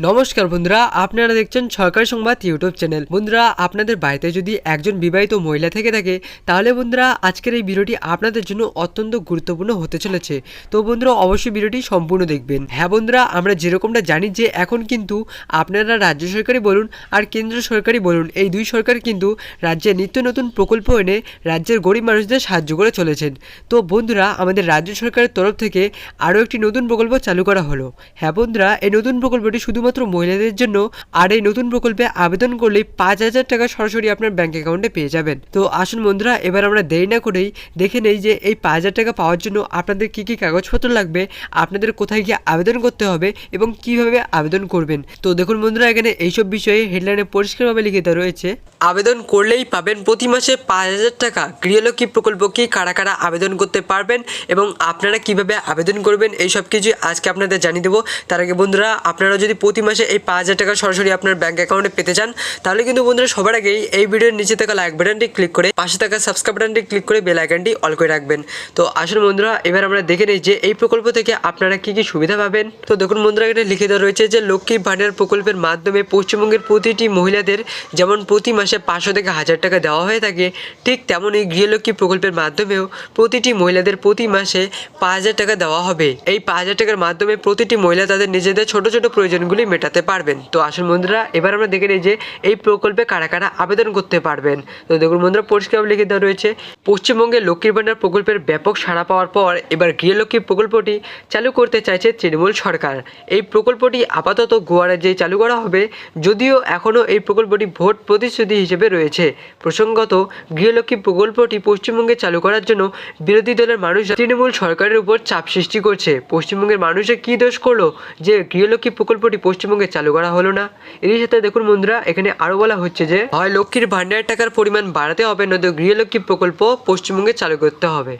নমস্কার বন্ধুরা, আপনারা দেখছেন সরকারি সংবাদ ইউটিউব চ্যানেল। বন্ধুরা, আপনাদের বাড়িতে যদি একজন বিবাহিত মহিলা থেকে থাকে তাহলে বন্ধুরা আজকের এই ভিডিওটি আপনাদের জন্য অত্যন্ত গুরুত্বপূর্ণ হতে চলেছে। তো বন্ধুরা অবশ্যই ভিডিওটি সম্পূর্ণ দেখবেন। হ্যাঁ বন্ধুরা, আমরা যেরকমটা জানি যে এখন কিন্তু আপনারা রাজ্য সরকারি বলুন আর কেন্দ্র সরকারি বলুন, এই দুই সরকার কিন্তু রাজ্যে নিত্য নতুন প্রকল্প এনে রাজ্যের গরিব মানুষদের সাহায্য করে চলেছেন। তো বন্ধুরা, আমাদের রাজ্য সরকারের তরফ থেকে আরও একটি নতুন প্রকল্প চালু করা হলো। হ্যাঁ বন্ধুরা, এই নতুন প্রকল্পটি শুধুমাত্র মহিলাদের জন্য। আর এই নতুন প্রকল্পে আবেদন করলেই 5,000 টাকা সরাসরি আপনার ব্যাংক অ্যাকাউন্টে পেয়ে যাবেন। তো আসুন বন্ধুরা, এবার আমরা দেরি না করেই দেখে নেই যে এই 5,000 টাকা পাওয়ার জন্য আপনাদের কি কি কাগজপত্র লাগবে, আপনাদের কোথায় গিয়ে আবেদন করতে হবে এবং কিভাবে আবেদন করবেন। তো দেখুন বন্ধুরা, এখানে এইসব বিষয়ে হেডলাইনে পরিষ্কারভাবে লিখিত রয়েছে। আবেদন করলেই পাবেন প্রতি মাসে 5,000 টাকা। গৃহলক্ষ্মী প্রকল্প কি, কারা কারা আবেদন করতে পারবেন এবং আপনারা কিভাবে আবেদন করবেন, এই সব কিছু আজকে আপনাদের জানিয়ে দেবো। তার আগে বন্ধুরা, আপনারা যদি প্রতি মাসে এই 5,000 টাকা সরাসরি আপনার ব্যাংক অ্যাকাউন্টে পেতে চান তাহলে কিন্তু বন্ধুরা সবার আগেই এই ভিডিওর নিচে থাকা লাইক বাটনটি ক্লিক করে পাশে থাকা সাবস্ক্রাইব বাটনটি ক্লিক করে বেল আইকনটি অল করে রাখবেন। তো আসুন বন্ধুরা, এবার আমরা দেখে নিই যে এই প্রকল্প থেকে আপনারা কি কি সুবিধা পাবেন। তো দেখুন বন্ধুরা, এখানে লিখে দেওয়া রয়েছে যে লক্ষ্মী ভাণ্ডার প্রকল্পের মাধ্যমে পশ্চিমবঙ্গের প্রতিটি মহিলাদের যেমন প্রতি মাসে 500 থেকে 1,000 টাকা দেওয়া হয়ে থাকে, ঠিক তেমনই গৃহলক্ষ্মী প্রকল্পের মাধ্যমেও প্রতিটি মহিলাদের প্রতি মাসে 5,000 টাকা দেওয়া হবে। এই 5,000 টাকার মাধ্যমে প্রতিটি মহিলা তাদের নিজেদের ছোট ছোট প্রয়োজনগুলি মেটাতে পারবেন। তো আসুন বন্ধুরা, এবার আমরা দেখে নিই যে এই প্রকল্পে কারা কারা আবেদন করতে পারবেন। তো দেখুন বন্ধুরা, পরিষ্কার লিখে দেওয়া রয়েছে পশ্চিমবঙ্গে লক্ষ্মীর ভাণ্ডার প্রকল্পের ব্যাপক সাড়া পাওয়ার পর এবার গৃহলক্ষ্মী প্রকল্পটি চালু করতে চাইছে তৃণমূল সরকার। এই প্রকল্পটি আপাতত গোয়া রাজ্যে চালু করা হবে, যদিও এখনও এই প্রকল্পটি ভোট প্রতিশ্রুতি হিসেবে রয়েছে। প্রসঙ্গত, গৃহলক্ষ্মী প্রকল্পটি পশ্চিমবঙ্গে চালু করার জন্য বিরোধী দলের মানুষ তৃণমূল সরকারের উপর চাপ সৃষ্টি করছে। পশ্চিমবঙ্গের মানুষে কি দোষ করলো যে গৃহলক্ষ্মী প্রকল্পটি পশ্চিমবঙ্গে চালু করা হলো না। এর সাথে দেখুন বন্ধুরা, এখানে আরো বলা হচ্ছে যে হয় লক্ষ্মীর ভাণ্ডার টাকার পরিমাণ বাড়াতে হবে, নয়তো গৃহলক্ষ্মী প্রকল্প পশ্চিমবঙ্গে চালু করতে হবে।